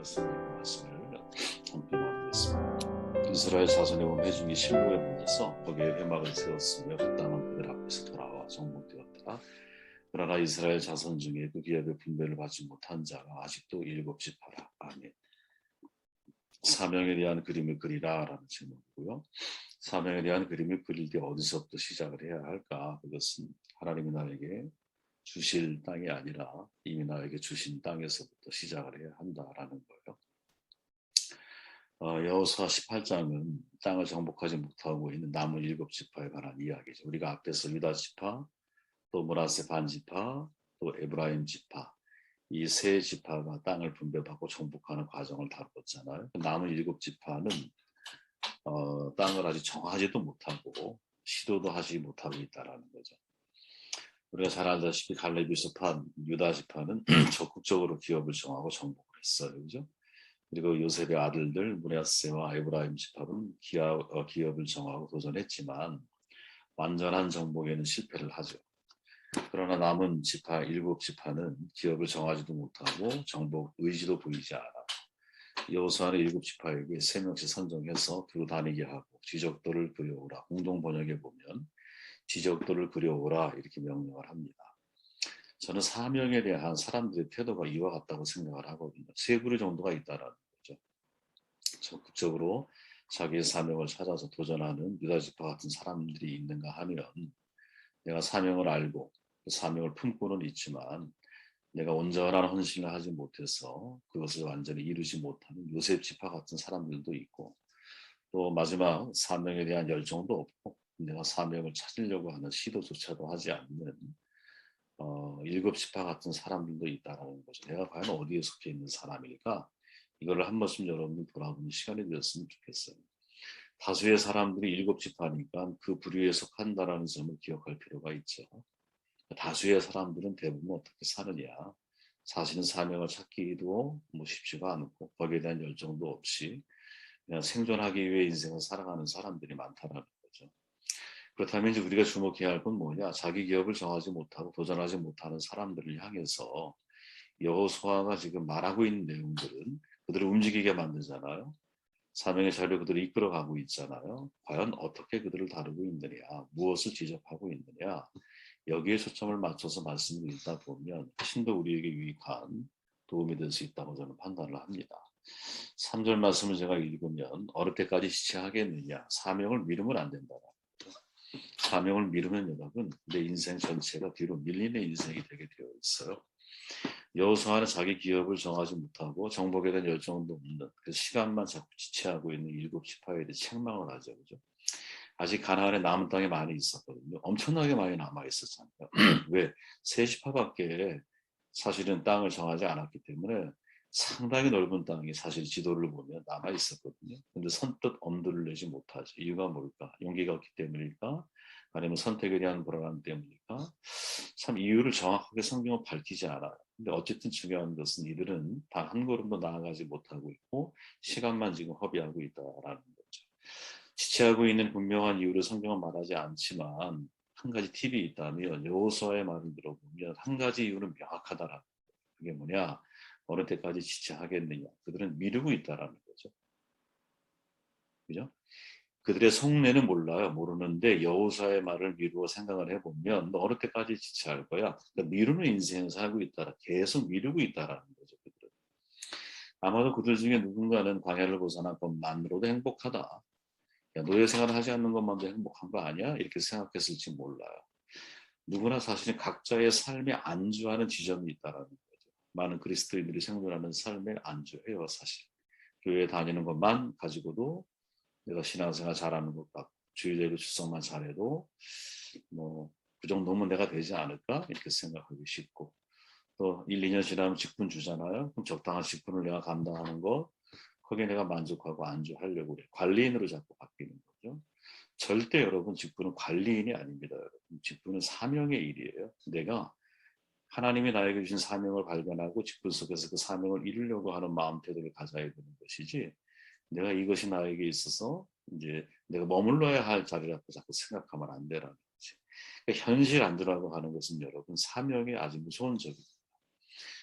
말씀을 함께 나누겠습니다. 이스라엘 자손의 온 회중이 실로에 모여서 거기에 회막을 세웠으며 그 땅은 그들 앞에서 돌아와 정복되었더라. 그러나 이스라엘 자손 중에 그 기업의 분배를 받지 못한 자가 아직도 7지파라. 아멘. 사명에 대한 그림을 그리라 라는 제목이고요. 사명에 대한 그림을 그릴 때 어디서부터 시작을 해야 할까? 그것은 하나님이 나에게 주실 땅이 아니라 이미 나에게 주신 땅에서부터 시작을 해야 한다라는 거예요. 여호수아 18장은 땅을 정복하지 못하고 있는 남은 7지파에 관한 이야기죠. 우리가 앞에서 유다 지파, 또 므낫세 반지파, 또 에브라임 지파, 이 세 지파가 땅을 분배받고 정복하는 과정을 다뤘잖아요. 남은 7지파는 땅을 아직 정하지도 못하고 시도도 하지 못하고 있다라는 거죠. 우리가 잘 알다시피 갈렙이 섭한 유다 지파는 적극적으로 기업을 정하고 정복을 했어요, 그죠? 그리고 요셉의 아들들 므낫세와 에브라임 지파는 기업을 정하고 도전했지만 완전한 정복에는 실패를 하죠. 그러나 남은 지파 7지파는 기업을 정하지도 못하고 정복 의지도 보이지 않아. 여호수아는 7지파에게 3명씩 선정해서 두루 다니게 하고 지적도를 그려오라. 공동 번역에 보면 지적도를 그려오라 이렇게 명령을 합니다. 저는 사명에 대한 사람들의 태도가 이와 같다고 생각을 하거든요. 3부류 정도가 있다라는 거죠. 적극적으로 자기의 사명을 찾아서 도전하는 유다지파 같은 사람들이 있는가 하면 내가 사명을 알고 그 사명을 품고는 있지만 내가 온전한 헌신을 하지 못해서 그것을 완전히 이루지 못하는 요셉 지파 같은 사람들도 있고 또 마지막 사명에 대한 열정도 없고 내가 사명을 찾으려고 하는 시도조차도 하지 않는 7지파 같은 사람들도 있다라는 거죠. 내가 과연 어디에 속해 있는 사람일까? 이거를 한 번쯤 여러분이 돌아보는 시간이 되었으면 좋겠어요. 다수의 사람들이 7지파니까 그 부류에 속한다라는 점을 기억할 필요가 있죠. 다수의 사람들은 대부분 어떻게 사느냐. 사실은 사명을 찾기도 쉽지가 않고 거기에 대한 열정도 없이 그냥 생존하기 위해 인생을 살아가는 사람들이 많다라는 거죠. 그렇다면 이제 우리가 주목해야 할 건 뭐냐? 자기 기업을 정하지 못하고 도전하지 못하는 사람들을 향해서 여호수아가 지금 말하고 있는 내용들은 그들을 움직이게 만들잖아요. 사명의 자리로 그들을 이끌어가고 있잖아요. 과연 어떻게 그들을 다루고 있느냐, 무엇을 지적하고 있느냐, 여기에 초점을 맞춰서 말씀을 읽다 보면 훨씬 더 우리에게 유익한 도움이 될 수 있다고 저는 판단을 합니다. 3절 말씀을 제가 읽으면 어느 때까지 지체하겠느냐, 사명을 미루면 안 된다. 사명을 미루면 여러분 내 인생 전체가 뒤로 밀리는 인생이 되게 되어 있어요. 여호수아는 자기 기업을 정하지 못하고 정복에 대한 열정도 없는 그 시간만 자꾸 지체하고 있는 7지파에 대해 책망을 하죠. 그죠? 아직 가나안에 남은 땅이 많이 있었거든요. 엄청나게 많이 남아 있었잖아요. 왜? 3지파밖에 사실은 땅을 정하지 않았기 때문에 상당히 넓은 땅이 사실 지도를 보면 남아 있었거든요. 근데 선뜻 엄두를 내지 못하죠. 이유가 뭘까? 용기가 없기 때문일까? 아니면 선택에 대한 불안함 때문일까? 참 이유를 정확하게 성경은 밝히지 않아요. 근데 어쨌든 중요한 것은 이들은 단 한 걸음도 나아가지 못하고 있고 시간만 지금 허비하고 있다라는 거죠. 지체하고 있는 분명한 이유를 성경은 말하지 않지만 한 가지 팁이 있다면 여호수아의 말을 들어보면 한 가지 이유는 명확하다라는 거예요. 그게 뭐냐? 어느 때까지 지체하겠느냐? 그들은 미루고 있다라는 거죠. 그죠? 그들의 속내는 몰라요. 모르는데 여호수아의 말을 미루어 생각을 해보면 너 어느 때까지 지체할 거야? 그러니까 미루는 인생을 살고 있다라 계속 미루고 있다라는 거죠. 그들은. 아마도 그들 중에 누군가는 광야를 벗어난 것만으로도 행복하다. 야, 노예 생활을 하지 않는 것만도 행복한 거 아니야? 이렇게 생각했을지 몰라요. 누구나 사실은 각자의 삶에 안주하는 지점이 있다라는 거죠. 많은 그리스도인들이 생존하는 삶에 안주해요, 사실. 교회 다니는 것만 가지고도 내가 신앙생활 잘하는 것 같고 주일예배 출석만 잘해도 뭐 그 정도면 내가 되지 않을까 이렇게 생각하기 쉽고 또 1, 2년 지나면 직분 주잖아요. 그럼 적당한 직분을 내가 감당하는 거 거기에 내가 만족하고 안주하려고 그래. 관리인으로 자꾸 바뀌는 거죠. 절대 여러분 직분은 관리인이 아닙니다. 여러분. 직분은 사명의 일이에요. 내가 하나님이 나에게 주신 사명을 발견하고 직분 속에서 그 사명을 이루려고 하는 마음 태도를 가져야 되는 것이지 내가 이것이 나에게 있어서 이제 내가 머물러야 할 자리라고 자꾸 생각하면 안 되라는 거지. 그러니까 현실 안주라고 하는 것은 여러분 사명의 아주 무서운 적입니다.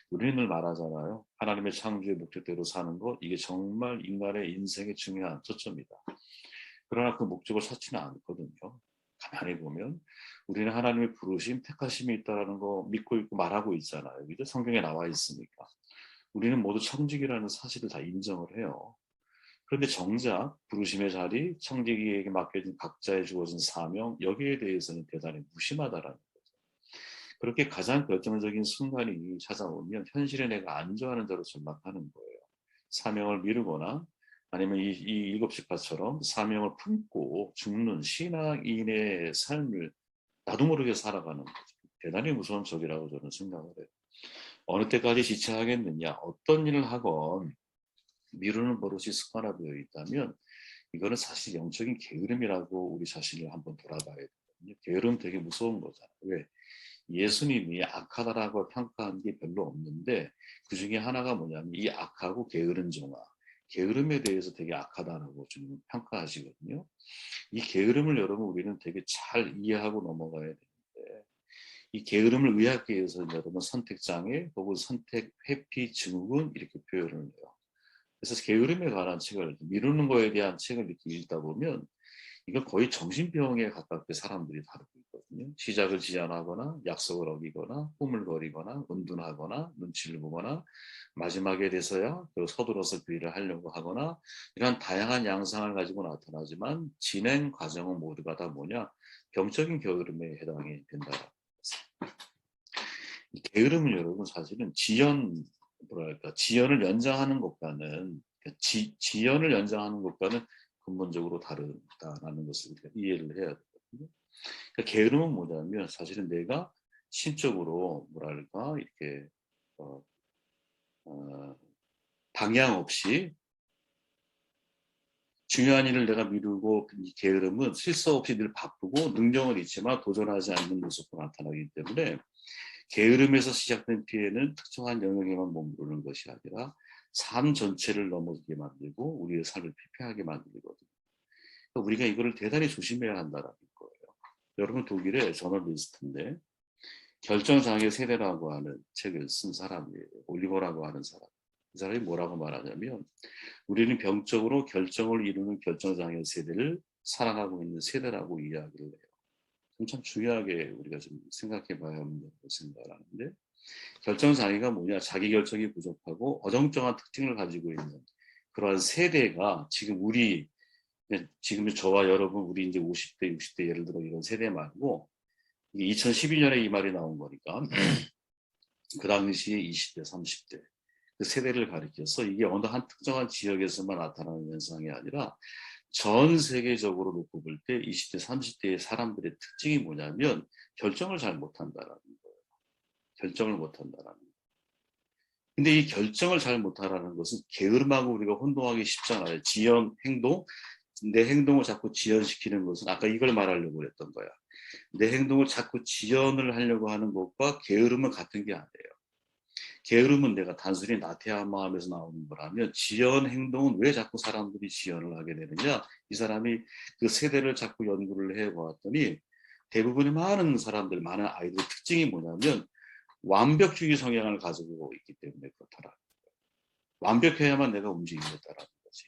우리는 늘 말하잖아요. 하나님의 창조의 목적대로 사는 것, 이게 정말 인간의 인생의 중요한 초점이다. 그러나 그 목적을 찾지는 않거든요. 가만히 보면 우리는 하나님의 부르심, 택하심이 있다는 거 믿고 있고 말하고 있잖아요. 이게 성경에 나와 있으니까. 우리는 모두 청직이라는 사실을 다 인정을 해요. 그런데 정작 부르심의 자리, 청지기에게 맡겨진 각자의 주어진 사명, 여기에 대해서는 대단히 무심하다라는 거죠. 그렇게 가장 결정적인 순간이 찾아오면 현실에 내가 안주하는 자로 전락하는 거예요. 사명을 미루거나 아니면 이 일곱 지파처럼 사명을 품고 죽는 신앙인의 삶을 나도 모르게 살아가는 거죠. 대단히 무서운 적이라고 저는 생각을 해요. 어느 때까지 지체하겠느냐, 어떤 일을 하건 미루는 버릇이 습관화되어 있다면 이거는 사실 영적인 게으름이라고 우리 자신을 한번 돌아봐야 되거든요. 게으름 되게 무서운 거잖아요. 왜? 예수님이 악하다라고 평가한 게 별로 없는데 그 중에 하나가 뭐냐면 이 악하고 게으른 종아, 게으름에 대해서 되게 악하다라고 좀 평가하시거든요. 이 게으름을 여러분 우리는 되게 잘 이해하고 넘어가야 되는데 이 게으름을 의학계에서 여러분 선택장애 혹은 선택 회피 증후군 이렇게 표현을 해요. 그래서 게으름에 관한 책을 미루는 거에 대한 책을 이렇게 읽다 보면 이건 거의 정신병에 가깝게 사람들이 다루고 있거든요. 시작을 지연하거나 약속을 어기거나 꾸물거리거나 은둔하거나 눈치를 보거나 마지막에 돼서야 서둘러서 그 일을 하려고 하거나 이런 다양한 양상을 가지고 나타나지만 진행 과정은 모두가 다 뭐냐? 병적인 게으름에 해당이 된다. 이 게으름은 여러분 사실은 뭐랄까 지연을 연장하는 것과는 지연을 연장하는 것과는 근본적으로 다르다라는 것을 우리가 이해를 해야 되거든요. 그러니까 게으름은 뭐냐면 사실은 내가 심적으로 뭐랄까 이렇게 어, 어, 방향 없이 중요한 일을 내가 미루고 이 게으름은 실수 없이 늘 바쁘고 능력은 있지만 도전하지 않는 모습으로 나타나기 때문에 게으름에서 시작된 피해는 특정한 영역에만 머무르는 것이 아니라 삶 전체를 넘어지게 만들고 우리의 삶을 피폐하게 만들거든요. 그러니까 우리가 이거를 대단히 조심해야 한다는 거예요. 여러분 독일의 저널리스트인데 결정장애 세대라고 하는 책을 쓴 사람이에요. 올리버라고 하는 사람. 이 사람이 뭐라고 말하냐면 우리는 병적으로 결정을 이루는 결정장애 세대를 살아가고 있는 세대라고 이야기를 해요. 참 중요하게 우리가 좀 생각해 봐야 한다고 생각을 하는데 결정장애가 뭐냐 자기 결정이 부족하고 어정쩡한 특징을 가지고 있는 그러한 세대가 지금 저와 여러분 우리 이제 50대 60대 예를 들어 이런 세대 말고 2012년에 이 말이 나온 거니까 그 당시에 20대 30대 그 세대를 가리켜서 이게 어느 한 특정한 지역에서만 나타나는 현상이 아니라 전 세계적으로 놓고 볼 때 20대 30대의 사람들의 특징이 뭐냐면 결정을 잘 못한다라는 거예요. 결정을 못한다라는 거예요. 근데 이 결정을 잘 못하라는 것은 게으름하고 우리가 혼동하기 쉽잖아요. 지연, 행동, 내 행동을 자꾸 지연시키는 것은 아까 이걸 말하려고 했던 거야. 내 행동을 자꾸 지연을 하려고 하는 것과 게으름은 같은 게 아니에요. 게으름은 내가 단순히 나태한 마음에서 나오는 거라면 지연 행동은 왜 자꾸 사람들이 지연을 하게 되느냐? 이 사람이 그 세대를 자꾸 연구를 해보았더니 대부분의 많은 사람들, 많은 아이들의 특징이 뭐냐면 완벽주의 성향을 가지고 있기 때문에 그렇더라. 완벽해야만 내가 움직이겠다라는 거지.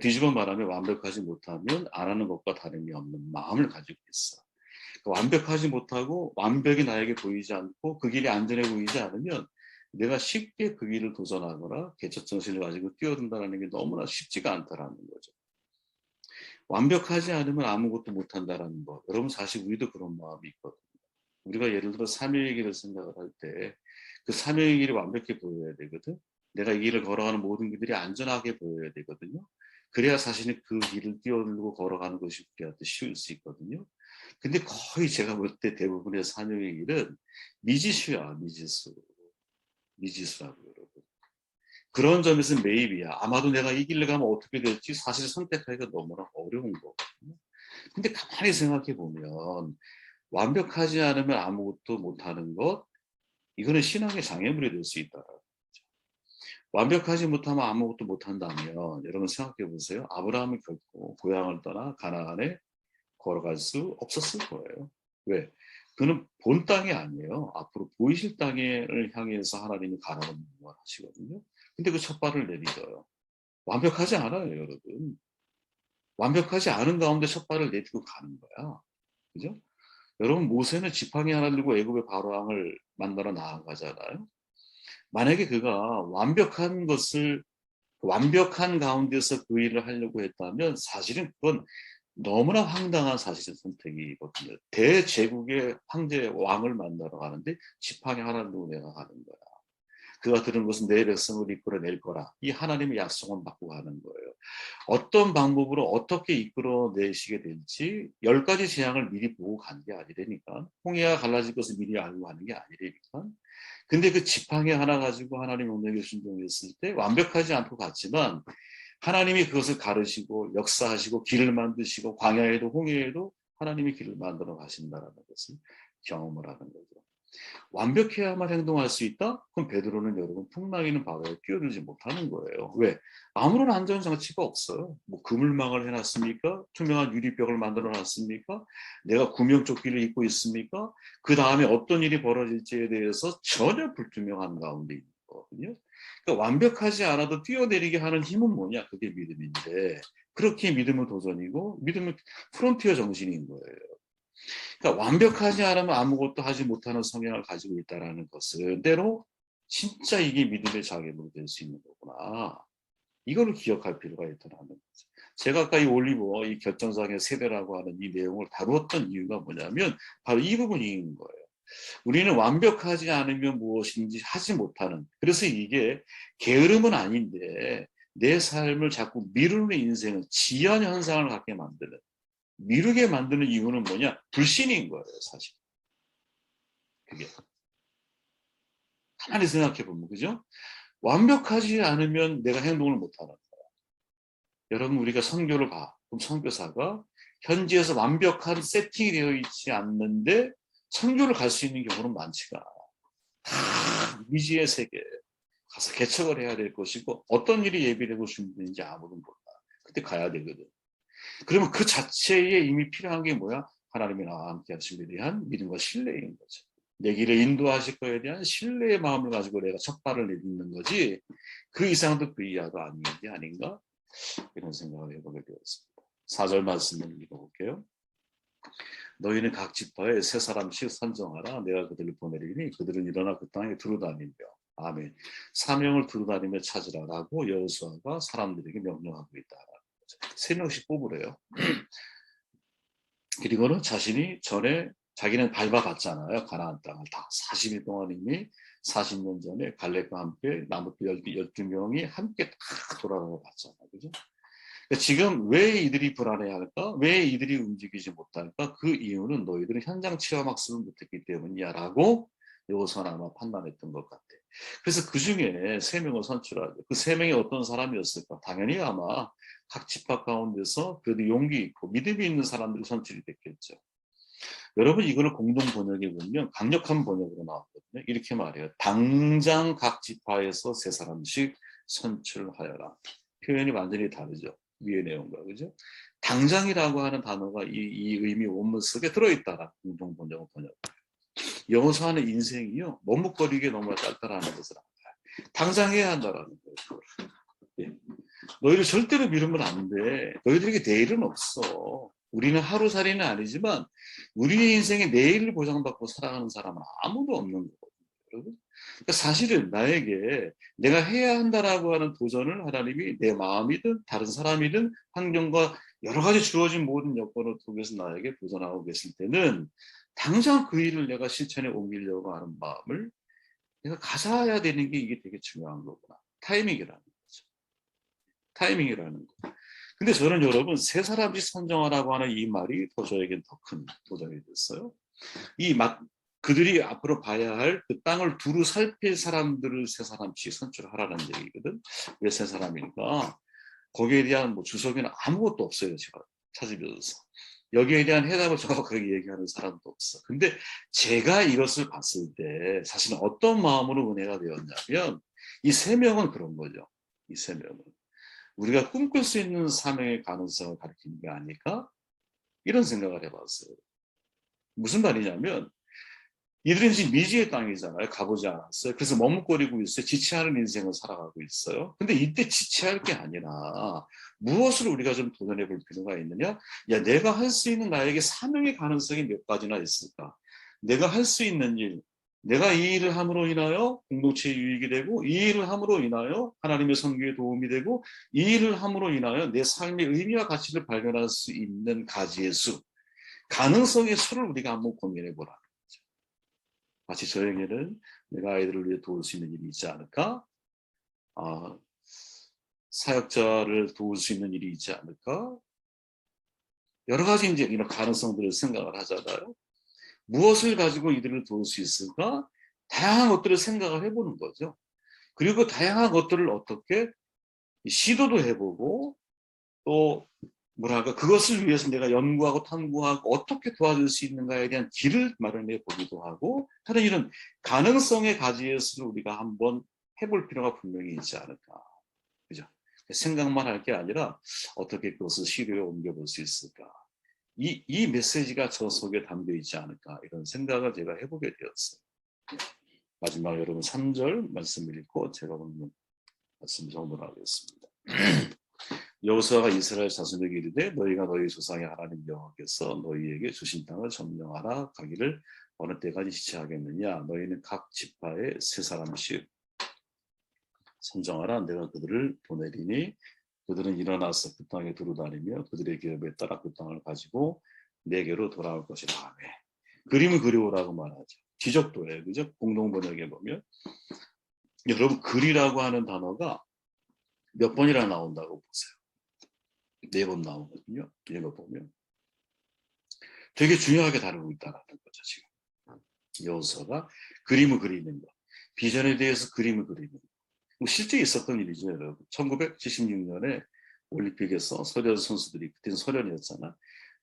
뒤집어 말하면 완벽하지 못하면 안 하는 것과 다름이 없는 마음을 가지고 있어. 완벽하지 못하고 완벽이 나에게 보이지 않고 그 길이 안전해 보이지 않으면 내가 쉽게 그 길을 도전하거나 개척정신을 가지고 뛰어든다는 게 너무나 쉽지가 않다라는 거죠. 완벽하지 않으면 아무것도 못한다라는 거. 여러분 사실 우리도 그런 마음이 있거든요. 우리가 예를 들어 사명의 길을 생각을 할 때 그 사명의 길이 완벽해 보여야 되거든. 내가 이 길을 걸어가는 모든 길들이 안전하게 보여야 되거든요. 그래야 사실은 그 길을 뛰어들고 걸어가는 것이 우리한테 쉬울 수 있거든요. 근데 거의 제가 볼 때 대부분의 사명의 길은 미지수야, 미지수. 미지수라고 여러분. 그런 점에서 매입이야. 아마도 내가 이 길을 가면 어떻게 될지 사실 선택하기가 너무나 어려운 거거든요. 근데 가만히 생각해 보면 완벽하지 않으면 아무것도 못하는 것, 이거는 신앙의 장애물이 될 수 있다라는 거죠. 완벽하지 못하면 아무것도 못한다면 여러분 생각해 보세요. 아브라함은 결코 고향을 떠나 가나안에 걸어갈 수 없었을 거예요. 왜? 그는 본 땅이 아니에요. 앞으로 보이실 땅을 향해서 하나님이 가라는 명령을 하시거든요. 근데 그 첫 발을 내딛어요. 완벽하지 않아요, 여러분. 완벽하지 않은 가운데 첫 발을 내딛고 가는 거야. 그죠? 여러분, 모세는 지팡이 하나 들고 애굽의 바로왕을 만나러 나아가잖아요. 만약에 그가 완벽한 가운데서 그 일을 하려고 했다면 사실은 그건 너무나 황당한 사실의 선택이거든요. 대제국의 황제 왕을 만나러 가는데 지팡이 하나 들고 내가 가는 거야. 그가 들은 것은 내 백성을 이끌어낼 거라. 이 하나님의 약속은 받고 가는 거예요. 어떤 방법으로 어떻게 이끌어내시게 될지 10가지 재앙을 미리 보고 간 게 아니라니까. 홍해가 갈라질 것을 미리 알고 가는 게 아니라니까. 근데 그 지팡이 하나 가지고 하나님 명령에 순종했을 때 완벽하지 않고 갔지만 하나님이 그것을 가르시고 역사하시고 길을 만드시고 광야에도 홍해에도 하나님이 길을 만들어 가신다는 것을 경험을 하는 거죠. 완벽해야만 행동할 수 있다? 그럼 베드로는 여러분 풍랑이는 바다에 뛰어들지 못하는 거예요. 왜? 아무런 안전장치가 없어요. 뭐 그물망을 해놨습니까? 투명한 유리벽을 만들어놨습니까? 내가 구명조끼를 입고 있습니까? 그 다음에 어떤 일이 벌어질지에 대해서 전혀 불투명한 가운데 있는 거거든요. 그러니까 완벽하지 않아도 뛰어내리게 하는 힘은 뭐냐? 그게 믿음인데 그렇게 믿음은 도전이고 믿음은 프론티어 정신인 거예요. 그러니까 완벽하지 않으면 아무것도 하지 못하는 성향을 가지고 있다는 것은 때로 진짜 이게 믿음의 장애물이 될 수 있는 거구나. 이거를 기억할 필요가 있다는 거죠. 제가 아까 이 올리버, 이 결정장애 세대라고 하는 이 내용을 다루었던 이유가 뭐냐면 바로 이 부분인 거예요. 우리는 완벽하지 않으면 무엇인지 하지 못하는, 그래서 이게 게으름은 아닌데 내 삶을 자꾸 미루는 인생은 지연 현상을 갖게 만드는, 미루게 만드는 이유는 뭐냐? 불신인 거예요, 사실. 그게. 가만히 생각해 보면, 그죠? 완벽하지 않으면 내가 행동을 못하는 거야. 여러분, 우리가 선교를 가. 그럼 선교사가 현지에서 완벽한 세팅이 되어 있지 않는데 선교를 갈 수 있는 경우는 많지가 않아. 다 미지의 세계 가서 개척을 해야 될 것이고 어떤 일이 예비되고 준비되는지 아무도 몰라. 그때 가야 되거든. 그러면 그 자체에 이미 필요한 게 뭐야? 하나님이 나와 함께 하심에 대한 믿음과 신뢰인 거죠. 내 길을 인도하실 거에 대한 신뢰의 마음을 가지고 내가 첫 발을 내딛는 거지 그 이상도 그 이하도 아닌 게 아닌가? 이런 생각을 해보게 되었습니다. 4절 말씀을 읽어볼게요. 너희는 각 지파에 세 사람씩 선정하라. 내가 그들을 보내리니 그들은 일어나 그 땅에 두루다니며 아멘. 사명을 두루다니며 찾으라라고 여호수아가 사람들에게 명령하고 있다. 세 명씩 뽑으래요. 그리고는 자신이 전에 자기는 밟아봤잖아요. 가나안 땅을 다 40일 동안 이미 40년 전에 갈렙과 함께 나머지 12명이 함께 다 돌아가 봤잖아요. 그죠? 지금 왜 이들이 불안해할까? 왜 이들이 움직이지 못할까? 그 이유는 너희들은 현장 체험 학습을 못했기 때문이야라고 여호수아는 아마 판단했던 것 같아. 그래서 그 중에 세 명을 선출하죠. 그 세 명이 어떤 사람이었을까? 당연히 아마 각 집합 가운데서 그래도 용기 있고 믿음이 있는 사람들이 선출이 됐겠죠. 여러분 이거를 공동 번역에 보면 강력한 번역으로 나왔거든요. 이렇게 말해요. 당장 각 지파에서 세 사람씩 선출하여라. 표현이 완전히 다르죠. 위의 내용과 그죠? 당장이라고 하는 단어가 이 의미 원문 속에 들어있다라 공동 번역을 번역. 여호수아는 인생이요 머뭇거리게 너무 딸딸하는 것을 알아요. 당장 해야 한다라는 거예요. 예. 너희를 절대로 미루면 안 돼. 너희들에게 내일은 없어. 우리는 하루살이는 아니지만 우리의 인생에 내일을 보장받고 살아가는 사람은 아무도 없는 거거든요. 여러분. 그러니까 사실은 나에게 내가 해야 한다라고 하는 도전을 하나님이 내 마음이든 다른 사람이든 환경과 여러 가지 주어진 모든 여건을 통해서 나에게 도전하고 계실 때는 당장 그 일을 내가 실천에 옮기려고 하는 마음을 내가 가져야 되는 게 이게 되게 중요한 거구나. 타이밍이라는 거죠. 타이밍이라는 거. 근데 저는 여러분 세 사람씩 선정하라고 하는 이 말이 저에겐 더 큰 도전이 됐어요. 그들이 앞으로 봐야 할 그 땅을 두루 살필 사람들을 세 사람씩 선출하라는 얘기거든. 왜 세 사람일까? 거기에 대한 뭐 주석에는 아무것도 없어요. 제가 찾으면서. 여기에 대한 해답을 정확하게 얘기하는 사람도 없어. 근데 제가 이것을 봤을 때 사실 어떤 마음으로 은혜가 되었냐면 이 세 명은 그런 거죠. 이 세 명은. 우리가 꿈꿀 수 있는 사명의 가능성을 가리키는 게 아닐까? 이런 생각을 해봤어요. 무슨 말이냐면 이들은 지금 미지의 땅이잖아요. 가보지 않았어요. 그래서 머뭇거리고 있어요. 지체하는 인생을 살아가고 있어요. 근데 이때 지체할 게 아니라 무엇을 우리가 좀 도전해 볼 필요가 있느냐? 야, 내가 할 수 있는 나에게 사명의 가능성이 몇 가지나 있을까? 내가 할 수 있는 일, 내가 이 일을 함으로 인하여 공동체에 유익이 되고, 이 일을 함으로 인하여 하나님의 선교에 도움이 되고, 이 일을 함으로 인하여 내 삶의 의미와 가치를 발견할 수 있는 가지의 수, 가능성의 수를 우리가 한번 고민해 보라. 마치 저에게는 내가 아이들을 위해 도울 수 있는 일이 있지 않을까? 사역자를 도울 수 있는 일이 있지 않을까? 여러 가지 이제 이런 가능성들을 생각을 하잖아요. 무엇을 가지고 이들을 도울 수 있을까? 다양한 것들을 생각을 해보는 거죠. 그리고 다양한 것들을 어떻게 시도도 해보고 또 뭐랄까 그것을 위해서 내가 연구하고 탐구하고 어떻게 도와줄 수 있는가에 대한 길을 마련해 보기도 하고 하는 이런 가능성의 가지에서 우리가 한번 해볼 필요가 분명히 있지 않을까. 그죠? 생각만 할 게 아니라 어떻게 그것을 시도에 옮겨볼 수 있을까. 이 메시지가 저 속에 담겨 있지 않을까 이런 생각을 제가 해보게 되었어요. 마지막 여러분 3절 말씀 읽고 제가 오늘 말씀 정돈하겠습니다. 여호수아가 이스라엘 자손에게 이르되 너희가 너희 조상의 하나님 여호와께서 너희에게 주신 땅을 점령하라 가기를 어느 때까지 지체하겠느냐. 너희는 각 지파에 세 사람씩 선정하라. 내가 그들을 보내리니 그들은 일어나서 그 땅에 두루다니며 그들의 기업에 따라 그 땅을 가지고 내게로 돌아올 것이라 하매. 그림을 그려오라고 말하죠. 지적도예요. 그죠? 공동번역에 보면 여러분 글이라고 하는 단어가 몇 번이나 나온다고 보세요. 4번 나오거든요. 이거 보면 되게 중요하게 다루고 있다는 거죠. 지금 여호수아가 그림을 그리는 거, 비전에 대해서 그림을 그리는 거. 실제 있었던 일이죠, 여러분. 1976년에 올림픽에서 소련 선수들이 그때는 소련이었잖아.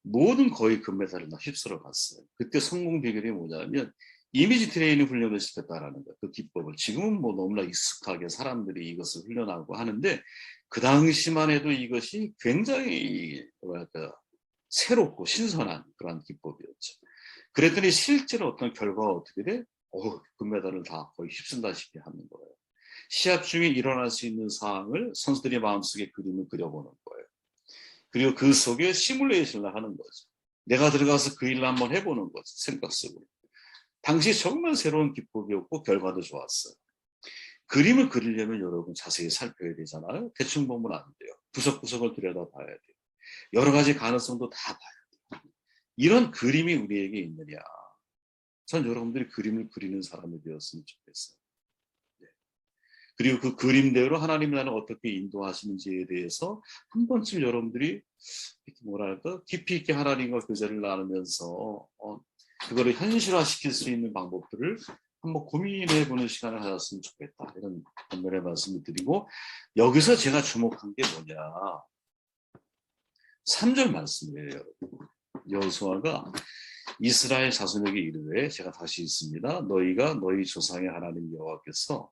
모든 거의 금메달을 다 휩쓸어 갔어요. 그때 성공 비결이 뭐냐면 이미지 트레이닝 훈련을 시켰다라는 거예요. 그 기법을. 지금은 뭐 너무나 익숙하게 사람들이 이것을 훈련하고 하는데 그 당시만 해도 이것이 굉장히 뭐랄까 새롭고 신선한 그런 기법이었죠. 그랬더니 실제로 어떤 결과가 어떻게 돼? 금메달을 다 거의 휩쓴다시피 하는 거예요. 시합 중에 일어날 수 있는 상황을 선수들이 마음속에 그림을 그려보는 거예요. 그리고 그 속에 시뮬레이션을 하는 거죠. 내가 들어가서 그 일을 한번 해보는 거죠. 생각 속으로. 당시 정말 새로운 기법이었고 결과도 좋았어요. 그림을 그리려면 여러분 자세히 살펴야 되잖아요. 대충 보면 안 돼요. 구석구석을 들여다봐야 돼요. 여러 가지 가능성도 다 봐야 돼요. 이런 그림이 우리에게 있느냐. 전 여러분들이 그림을 그리는 사람이 되었으면 좋겠어요. 네. 그리고 그 그림대로 하나님이 나를 어떻게 인도하시는지에 대해서 한 번쯤 여러분들이 뭐랄까 깊이 있게 하나님과 교제를 나누면서 그거를 현실화시킬 수 있는 방법들을 한번 고민해보는 시간을 가졌으면 좋겠다. 이런 반면의 말씀을 드리고 여기서 제가 주목한 게 뭐냐. 3절 말씀이에요. 여러분. 여호수아가 이스라엘 자손에게 이르되 제가 다시 읽습니다. 너희가 너희 조상의 하나님 여호와께서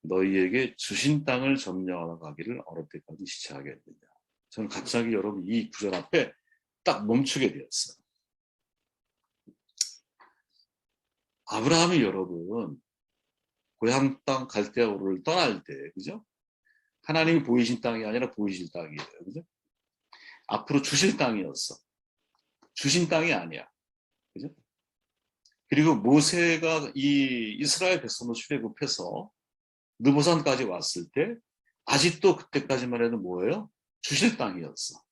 너희에게 주신 땅을 점령하러 가기를 어느 때까지 지체하겠느냐. 저는 갑자기 여러분 이 구절 앞에 딱 멈추게 되었어요. 아브라함이 여러분 고향 땅 갈대아 우르를 떠날 때, 그죠? 하나님이 보이신 땅이 아니라 보이실 땅이에요, 그죠? 앞으로 주실 땅이었어. 주신 땅이 아니야, 그죠? 그리고 모세가 이 이스라엘 백성을 출애굽해서 느보산까지 왔을 때 아직도 그때까지만 해도 뭐예요? 주실 땅이었어.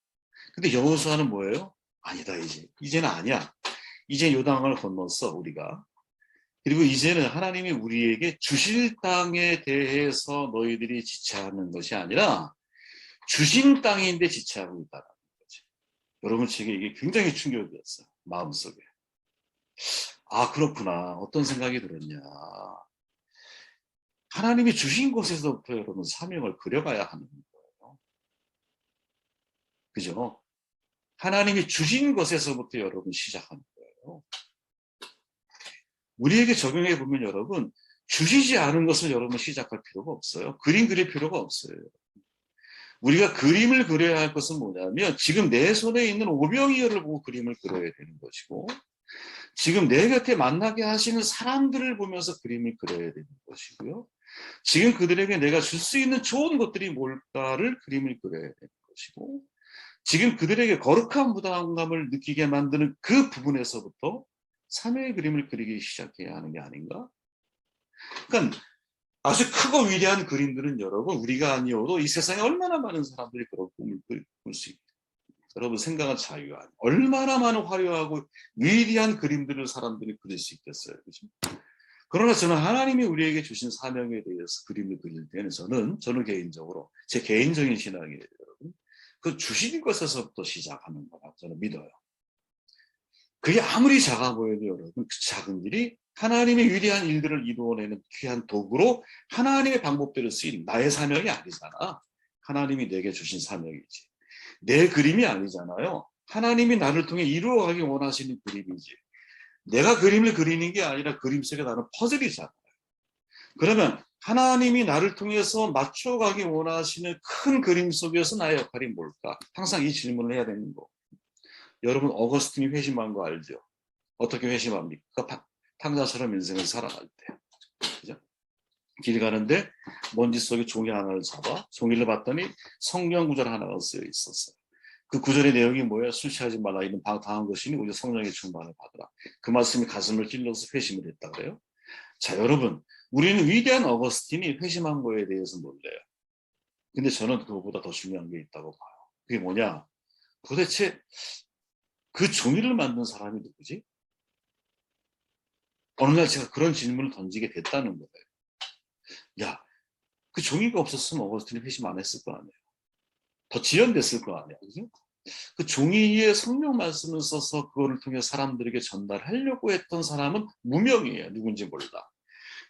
근데 여호수아는 뭐예요? 아니다, 이제는 아니야. 이제 요 땅을 건넜어, 우리가. 그리고 이제는 하나님이 우리에게 주실 땅에 대해서 너희들이 지체하는 것이 아니라 주신 땅인데 지체하고 있다는 거지. 여러분 제게 이게 굉장히 충격이었어요. 마음속에. 아 그렇구나. 어떤 생각이 들었냐. 하나님이 주신 곳에서부터 여러분 사명을 그려가야 하는 거예요. 그죠? 하나님이 주신 것에서부터 여러분 시작하는 거예요. 우리에게 적용해 보면 여러분 주시지 않은 것을 여러분 시작할 필요가 없어요. 그림 그릴 필요가 없어요. 우리가 그림을 그려야 할 것은 뭐냐면 지금 내 손에 있는 오병이어를 보고 그림을 그려야 되는 것이고 지금 내 곁에 만나게 하시는 사람들을 보면서 그림을 그려야 되는 것이고요. 지금 그들에게 내가 줄 수 있는 좋은 것들이 뭘까를 그림을 그려야 되는 것이고, 지금 그들에게 거룩한 부담감을 느끼게 만드는 그 부분에서부터 사명의 그림을 그리기 시작해야 하는 게 아닌가? 그러니까 아주 크고 위대한 그림들은 여러분, 우리가 아니어도 이 세상에 얼마나 많은 사람들이 그런 꿈을 꿀 수 있고, 여러분 생각은 자유야. 얼마나 많은 화려하고 위대한 그림들을 사람들이 그릴 수 있겠어요. 그렇죠? 그러나 저는 하나님이 우리에게 주신 사명에 대해서 그림을 그릴 때는 저는 개인적으로 제 개인적인 신앙이에요. 여러분. 그 주신 것에서부터 시작하는 거라 저는 믿어요. 그게 아무리 작아 보여도 여러분 그 작은 일이 하나님의 위대한 일들을 이루어내는 귀한 도구로 하나님의 방법대로 쓰인 나의 사명이 아니잖아. 하나님이 내게 주신 사명이지. 내 그림이 아니잖아요. 하나님이 나를 통해 이루어가기 원하시는 그림이지. 내가 그림을 그리는 게 아니라 그림 속에 나는 퍼즐이잖아요. 그러면 하나님이 나를 통해서 맞춰가기 원하시는 큰 그림 속에서 나의 역할이 뭘까? 항상 이 질문을 해야 되는 거. 여러분 어거스틴이 회심한 거 알죠? 어떻게 회심합니까? 탕자처럼 인생을 살아갈 때. 그죠? 길 가는데 먼지 속에 종이 하나를 잡아 종이를 봤더니 성경 구절 하나가 쓰여 있었어요. 그 구절의 내용이 뭐예요? 술 취하지 말라 이는 당한 것이니 오히려 성령의 충만을 받으라. 그 말씀이 가슴을 찔러서 회심을 했다 그래요. 자 여러분, 우리는 위대한 어거스틴이 회심한 거에 대해서 몰라요. 근데 저는 그거보다 더 중요한 게 있다고 봐요. 그게 뭐냐? 도대체 그 종이를 만든 사람이 누구지? 어느 날 제가 그런 질문을 던지게 됐다는 거예요. 야, 그 종이가 없었으면 어거스틴이 회심 안 했을 거 아니에요. 더 지연됐을 거 아니에요. 그죠? 그 종이에 성령 말씀을 써서 그거를 통해 사람들에게 전달하려고 했던 사람은 무명이에요. 누군지 몰라.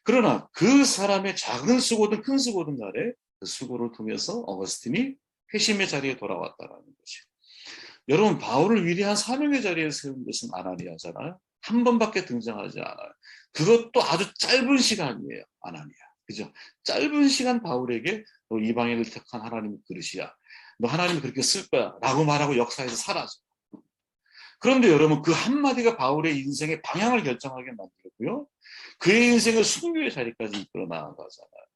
그러나 그 사람의 작은 수고든 큰 수고든 간에 그 수고를 통해서 어거스틴이 회심의 자리에 돌아왔다는 것이에요. 여러분 바울을 위대한 사명의 자리에 세운 것은 아나니아잖아요. 한 번밖에 등장하지 않아요. 그것도 아주 짧은 시간이에요. 아나니아. 그죠? 짧은 시간 바울에게 너 이방인을 택한 하나님의 그릇이야. 너 하나님이 그렇게 쓸 거야. 라고 말하고 역사에서 사라져. 그런데 여러분 그 한마디가 바울의 인생의 방향을 결정하게 만들었고요. 그의 인생을 순교의 자리까지 이끌어 나아가잖아요.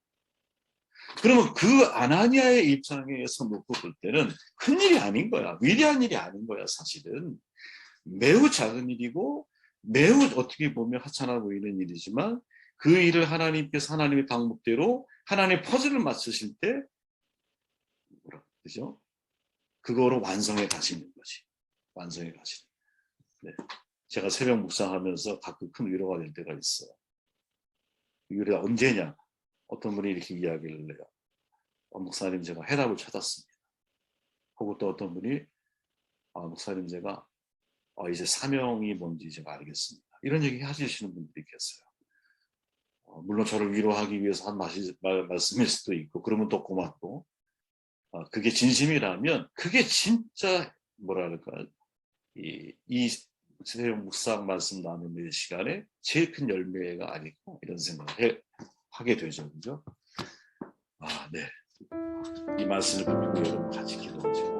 그러면 그 아나니아의 입장에서 놓고 볼 때는 큰일이 아닌 거야. 위대한 일이 아닌 거야 사실은. 매우 작은 일이고 매우 어떻게 보면 하찮아 보이는 일이지만 그 일을 하나님께서 하나님의 방법대로 하나님의 퍼즐을 맞추실 때 그죠? 그거로 완성해 가시는 거지. 완성해 가시는. 네. 제가 새벽 묵상하면서 가끔 큰 위로가 될 때가 있어요. 위로가 언제냐? 어떤 분이 이렇게 이야기를 해요. 목사님 제가 해답을 찾았습니다. 혹은 또 어떤 분이 목사님 제가 이제 사명이 뭔지 제가 알겠습니다. 이런 얘기 하시는 분들이 계세요. 물론 저를 위로하기 위해서 한 말씀일 수도 있고 그러면 또 고맙고 그게 진심이라면 그게 진짜 뭐랄까 이 새벽 묵상 말씀 나누는 시간에 제일 큰 열매가 아닐까 이런 생각을 하게 되죠. 그죠? 네. 이 말씀을 듣고 여러분 같이 기도하시고